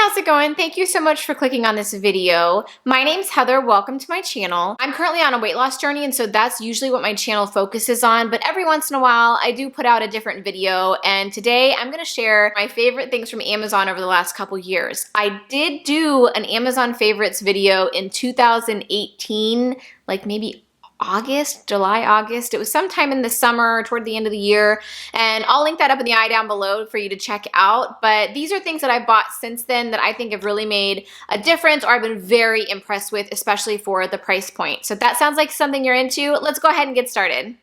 how's it going? Thank you so much for clicking on this video. My name's Heather. Welcome to my channel. I'm currently on a weight loss journey, and so that's usually what my channel focuses on, but every once in a while I do put out a different video, and today I'm gonna share my favorite things from Amazon over the last couple years. I did do an Amazon favorites video in 2018, like maybe July, August. It was sometime in the summer, toward the end of the year, and I'll link that up in the eye down below for you to check out. But these are things that I bought since then that I think have really made a difference, or I've been very impressed with, especially for the price point. So if that sounds like something you're into, let's go ahead and get started.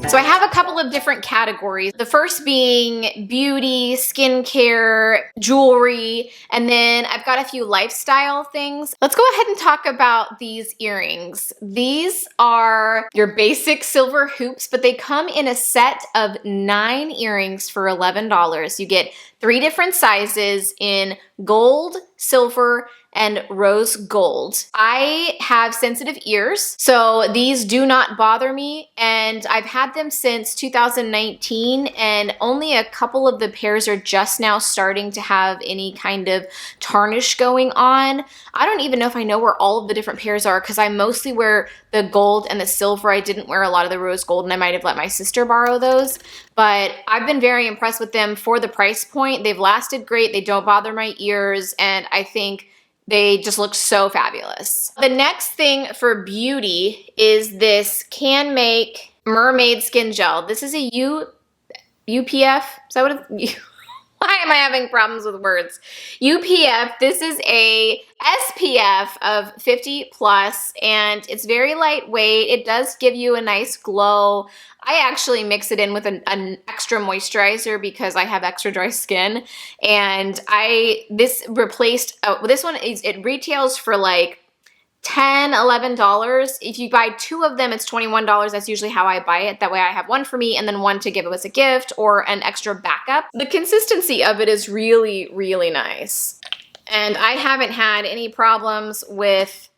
So I have a couple of different categories. The first being beauty, skincare, jewelry, and then I've got a few lifestyle things. Let's go ahead and talk about these earrings. These are your basic silver hoops, but they come in a set of 9 earrings for $11. You get 3 different sizes in gold, silver, and rose gold. I have sensitive ears, so these do not bother me, and I've had them since 2019, and only a couple of the pairs are just now starting to have any kind of tarnish going on. I don't even know if I know where all of the different pairs are because I mostly wear the gold and the silver. I didn't wear a lot of the rose gold, and I might have let my sister borrow those, but I've been very impressed with them for the price point. They've lasted great, they don't bother my ears, and I think they just look so fabulous. The next thing for beauty is this Can Make Mermaid Skin Gel. This is a UPF, is that what it's? Why am I having problems with words? UPF, this is a SPF of 50 plus, and it's very lightweight. It does give you a nice glow. I actually mix it in with an extra moisturizer because I have extra dry skin, and this replaced, this one, it retails for like $10, $11. If you buy 2 of them, it's $21. That's usually how I buy it. That way I have one for me and then one to give as a gift or an extra backup. The consistency of it is really, really nice. And I haven't had any problems with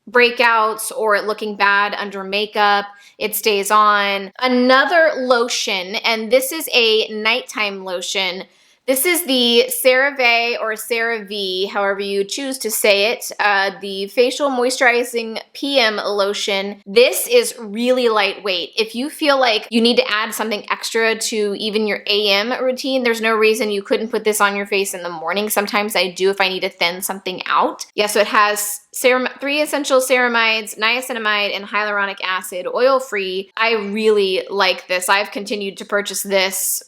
breakouts or it looking bad under makeup. It stays on. Another lotion, and this is a nighttime lotion. This is the CeraVe or CeraVe, however you choose to say it, the Facial Moisturizing PM Lotion. This is really lightweight. If you feel like you need to add something extra to even your AM routine, there's no reason you couldn't put this on your face in the morning. Sometimes I do if I need to thin something out. Yeah, so it has 3 essential ceramides, niacinamide, and hyaluronic acid, oil-free. I really like this. I've continued to purchase this,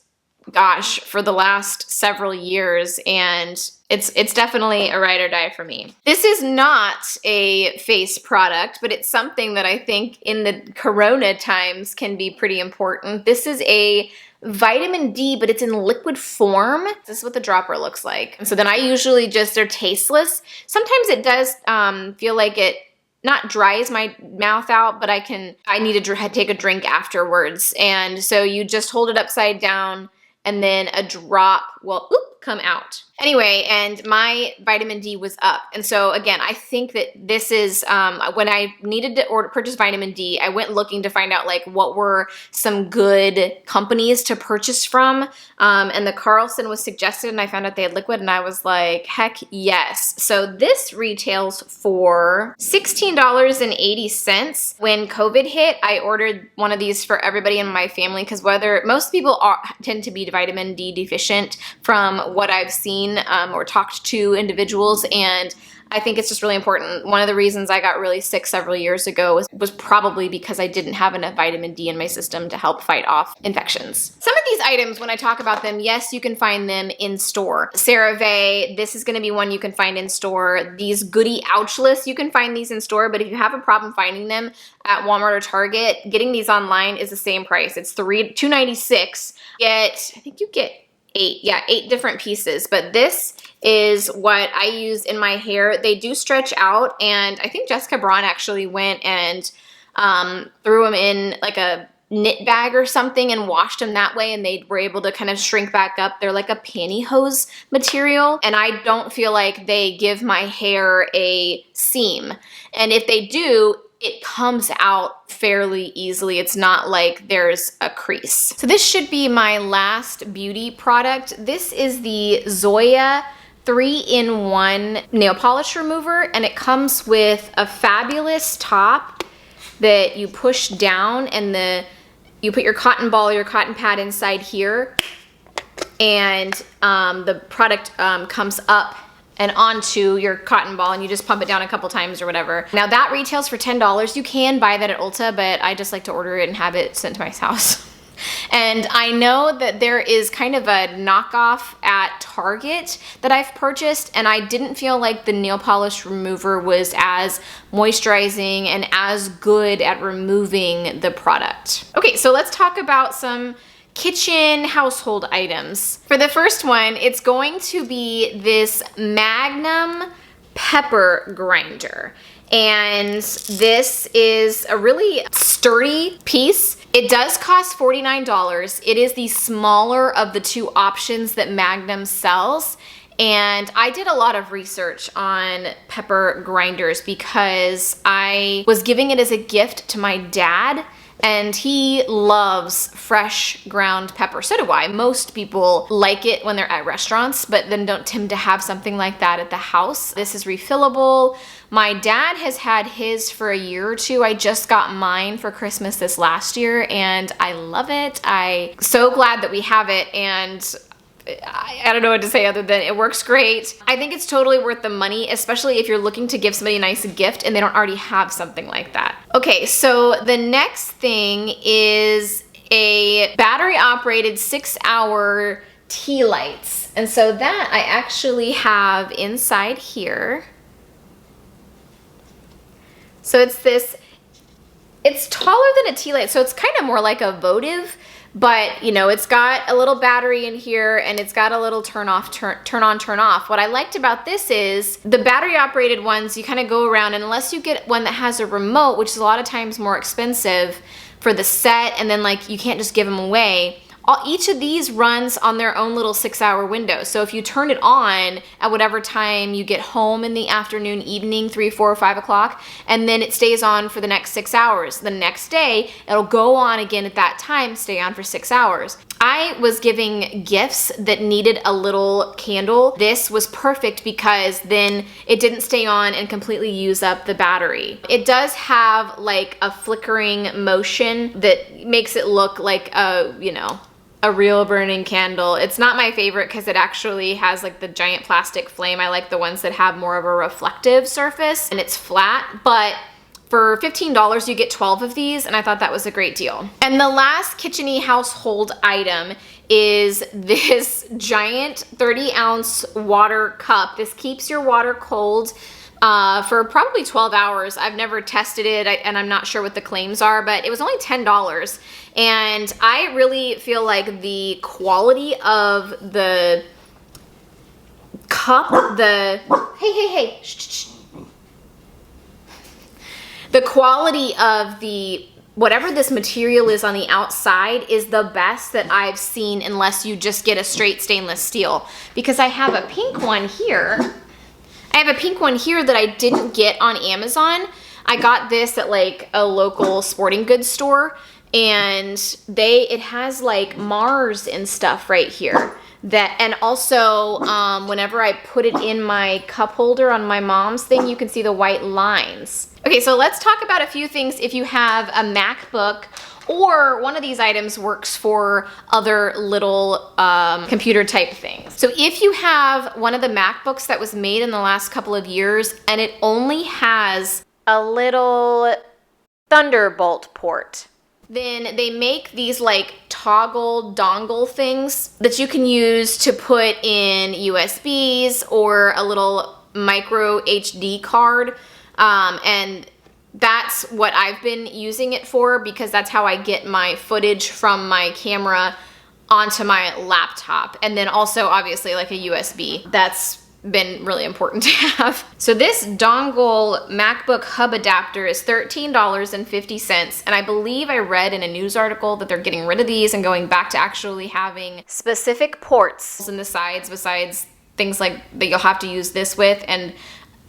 gosh, for the last several years, and it's definitely a ride or die for me. This is not a face product, but it's something that I think in the Corona times can be pretty important. This is a vitamin D, but it's in liquid form. This is what the dropper looks like. So then I usually they're tasteless. Sometimes it does feel like it not dries my mouth out, but I need to take a drink afterwards. And so you just hold it upside down, and then a drop will come out. Anyway, and my vitamin D was up. And so again, I think that this is, when I needed to purchase vitamin D, I went looking to find out like what were some good companies to purchase from. And the Carlson was suggested, and I found out they had liquid, and I was like, heck yes. So this retails for $16.80. When COVID hit, I ordered one of these for everybody in my family because most people tend to be vitamin D deficient from what I've seen or talked to individuals, and I think it's just really important. One of the reasons I got really sick several years ago was probably because I didn't have enough vitamin D in my system to help fight off infections. Some of these items, when I talk about them, yes, you can find them in store. CeraVe, this is gonna be one you can find in store. These Goody Ouchless, you can find these in store, but if you have a problem finding them at Walmart or Target, getting these online is the same price. It's $2.96. I think you get 8 different pieces, but this is what I use in my hair. They do stretch out, and I think Jessica Braun actually went and threw them in like a knit bag or something and washed them that way, and they were able to kind of shrink back up. They're like a pantyhose material, and I don't feel like they give my hair a seam. And if they do, it comes out fairly easily. It's not like there's a crease. So this should be my last beauty product. This is the Zoya 3-in-1 nail polish remover, and it comes with a fabulous top that you push down, and you put your cotton ball, your cotton pad inside here, and the product comes up and onto your cotton ball, and you just pump it down a couple times or whatever. Now that retails for $10. You can buy that at Ulta, but I just like to order it and have it sent to my house. And I know that there is kind of a knockoff at Target that I've purchased, and I didn't feel like the nail polish remover was as moisturizing and as good at removing the product. Okay, so let's talk about some kitchen household items. For the first one, it's going to be this Magnum pepper grinder. And this is a really sturdy piece. It does cost $49. It is the smaller of the two options that Magnum sells. And I did a lot of research on pepper grinders because I was giving it as a gift to my dad, and he loves fresh ground pepper. So do I. Most people like it when they're at restaurants, but then don't tend to have something like that at the house. This is refillable. My dad has had his for a year or two. I just got mine for Christmas this last year, and I love it. I'm so glad that we have it, and I don't know what to say other than it works great. I think it's totally worth the money, especially if you're looking to give somebody a nice gift and they don't already have something like that. Okay, so the next thing is a battery operated 6-hour tea lights. And so that I actually have inside here. So it's taller than a tea light, so it's kind of more like a votive. But, you know, it's got a little battery in here, and it's got a little turn on, turn off. What I liked about this is the battery operated ones, you kind of go around, and unless you get one that has a remote, which is a lot of times more expensive for the set, and then like you can't just give them away. Each of these runs on their own little 6-hour window. So if you turn it on at whatever time you get home in the afternoon, evening, 3, 4, or 5 o'clock, and then it stays on for the next 6 hours. The next day, it'll go on again at that time, stay on for 6 hours. I was giving gifts that needed a little candle. This was perfect because then it didn't stay on and completely use up the battery. It does have like a flickering motion that makes it look like a real burning candle. It's not my favorite because it actually has like the giant plastic flame. I like the ones that have more of a reflective surface and it's flat, but for $15 you get 12 of these, and I thought that was a great deal. And the last kitchen-y household item is this giant 30-ounce water cup. This keeps your water cold for probably 12 hours. I've never tested it, and I'm not sure what the claims are, but it was only $10. And I really feel like the quality of the cup, hey, shh. The quality of whatever this material is on the outside is the best that I've seen, unless you just get a straight stainless steel. Because I have a pink one here. I have a pink one here that I didn't get on Amazon. I got this at like a local sporting goods store, and it has like Mars and stuff right here. And also whenever I put it in my cup holder on my mom's thing, you can see the white lines. Okay, so let's talk about a few things if you have a MacBook, or one of these items works for other little computer type things. So if you have one of the MacBooks that was made in the last couple of years and it only has a little Thunderbolt port, then they make these like toggle dongle things that you can use to put in USBs or a little micro HD card. And that's what I've been using it for, because that's how I get my footage from my camera onto my laptop. And then also obviously like a USB. That's been really important to have. So this dongle MacBook hub adapter is $13.50, and I believe I read in a news article that they're getting rid of these and going back to actually having specific ports in the sides besides things like that you'll have to use this with, and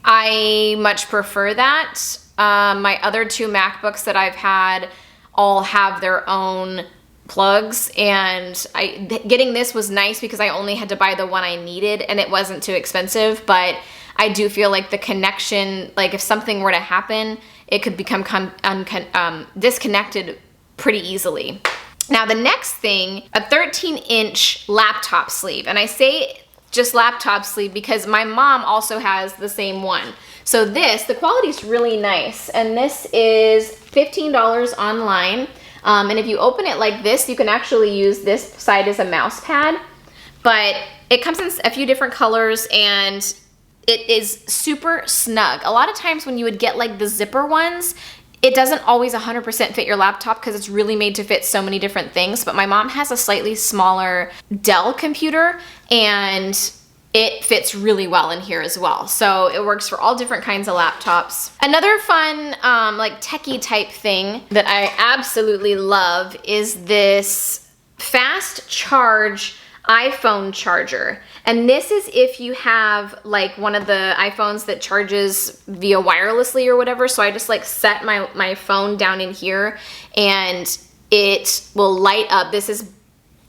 I much prefer that. My other two MacBooks that I've had all have their own plugs, and getting this was nice because I only had to buy the one I needed and it wasn't too expensive, but I do feel like the connection, like if something were to happen, it could become disconnected pretty easily. Now the next thing, a 13-inch laptop sleeve, and I say just laptop sleeve because my mom also has the same one. So the quality is really nice, and this is $15 online. And if you open it like this, you can actually use this side as a mouse pad, but it comes in a few different colors and it is super snug. A lot of times when you would get like the zipper ones, it doesn't always 100% fit your laptop because it's really made to fit so many different things, but my mom has a slightly smaller Dell computer and it fits really well in here as well. So it works for all different kinds of laptops. Another fun like techie type thing that I absolutely love is this fast charge iPhone charger. And this is if you have like one of the iPhones that charges via wirelessly or whatever. So I just like set my phone down in here and it will light up. This is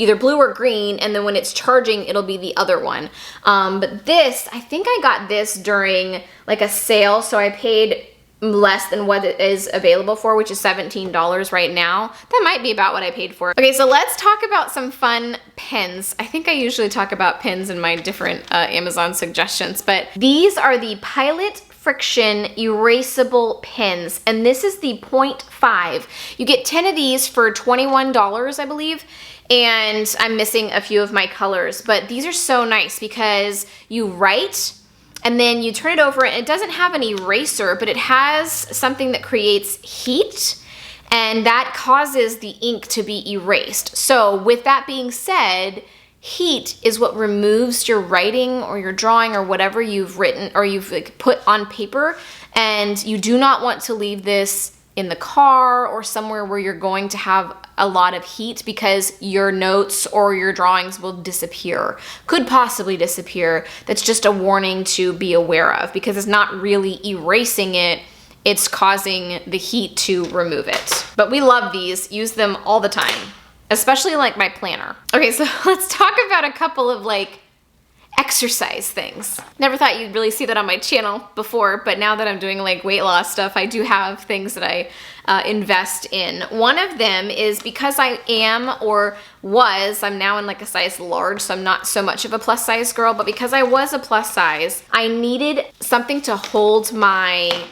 either blue or green, and then when it's charging, it'll be the other one. But this, I think I got this during like a sale, so I paid less than what it is available for, which is $17 right now. That might be about what I paid for. Okay, so let's talk about some fun pens. I think I usually talk about pens in my different Amazon suggestions, but these are the Pilot Friction erasable pens, and this is the 0.5. You get 10 of these for $21, I believe, and I'm missing a few of my colors, but these are so nice because you write and then you turn it over and it doesn't have an eraser, but it has something that creates heat and that causes the ink to be erased. So with that being said, heat is what removes your writing or your drawing or whatever you've written or you've like put on paper, and you do not want to leave this in the car or somewhere where you're going to have a lot of heat because your notes or your drawings will disappear, could possibly disappear. That's just a warning to be aware of because it's not really erasing it, it's causing the heat to remove it. But we love these, use them all the time, especially like my planner. Okay, so let's talk about a couple of like exercise things. Never thought you'd really see that on my channel before, but now that I'm doing like weight loss stuff, I do have things that I invest in. One of them is because I am or was, I'm now in like a size large, so I'm not so much of a plus size girl, but because I was a plus size, I needed something to hold my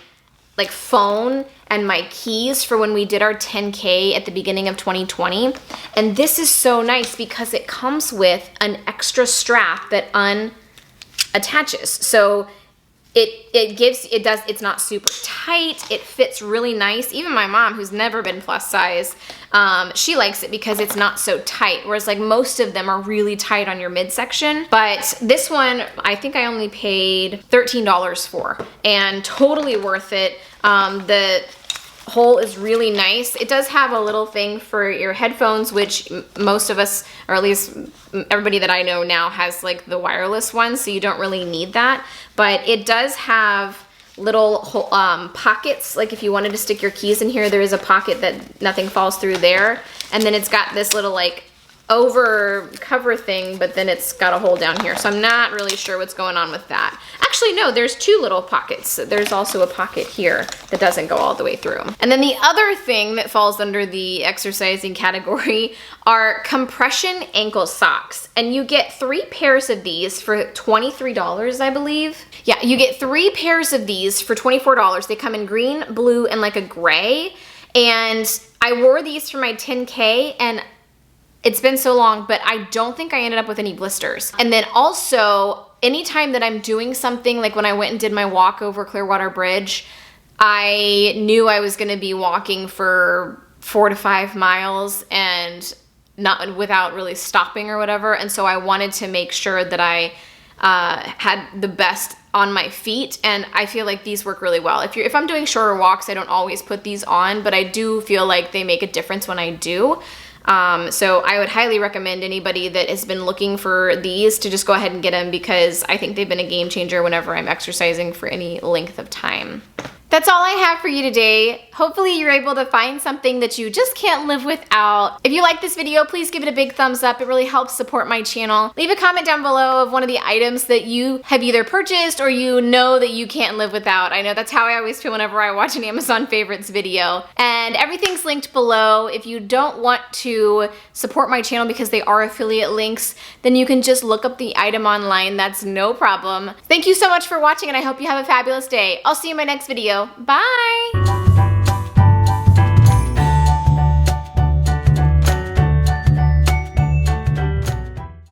like phone and my keys for when we did our 10K at the beginning of 2020. And this is so nice because it comes with an extra strap that unattaches. So it's not super tight, it fits really nice. Even my mom, who's never been plus size, she likes it because it's not so tight, whereas like most of them are really tight on your midsection. But this one, I think I only paid $13 for, and totally worth it. The hole is really nice. It does have a little thing for your headphones, which most of us, or at least everybody that I know now, has like the wireless one, so you don't really need that. But it does have little pockets, like if you wanted to stick your keys in here, there is a pocket that nothing falls through there. And then it's got this little like over cover thing, but then it's got a hole down here. So I'm not really sure what's going on with that. Actually, no, there's two little pockets. There's also a pocket here that doesn't go all the way through. And then the other thing that falls under the exercising category are compression ankle socks. And you get 3 pairs of these for $23, I believe. Yeah, you get 3 pairs of these for $24. They come in green, blue, and like a gray. And I wore these for my 10K, and it's been so long, but I don't think I ended up with any blisters. And then also, anytime that I'm doing something, like when I went and did my walk over Clearwater Bridge, I knew I was gonna be walking for 4 to 5 miles and not without really stopping or whatever. And so I wanted to make sure that I had the best on my feet, and I feel like these work really well. If I'm doing shorter walks, I don't always put these on, but I do feel like they make a difference when I do. So I would highly recommend anybody that has been looking for these to just go ahead and get them, because I think they've been a game changer whenever I'm exercising for any length of time. That's all I have for you today. Hopefully you're able to find something that you just can't live without. If you like this video, please give it a big thumbs up. It really helps support my channel. Leave a comment down below of one of the items that you have either purchased or you know that you can't live without. I know that's how I always feel whenever I watch an Amazon favorites video. And everything's linked below. If you don't want to support my channel because they are affiliate links, then you can just look up the item online. That's no problem. Thank you so much for watching, and I hope you have a fabulous day. I'll see you in my next video. Bye!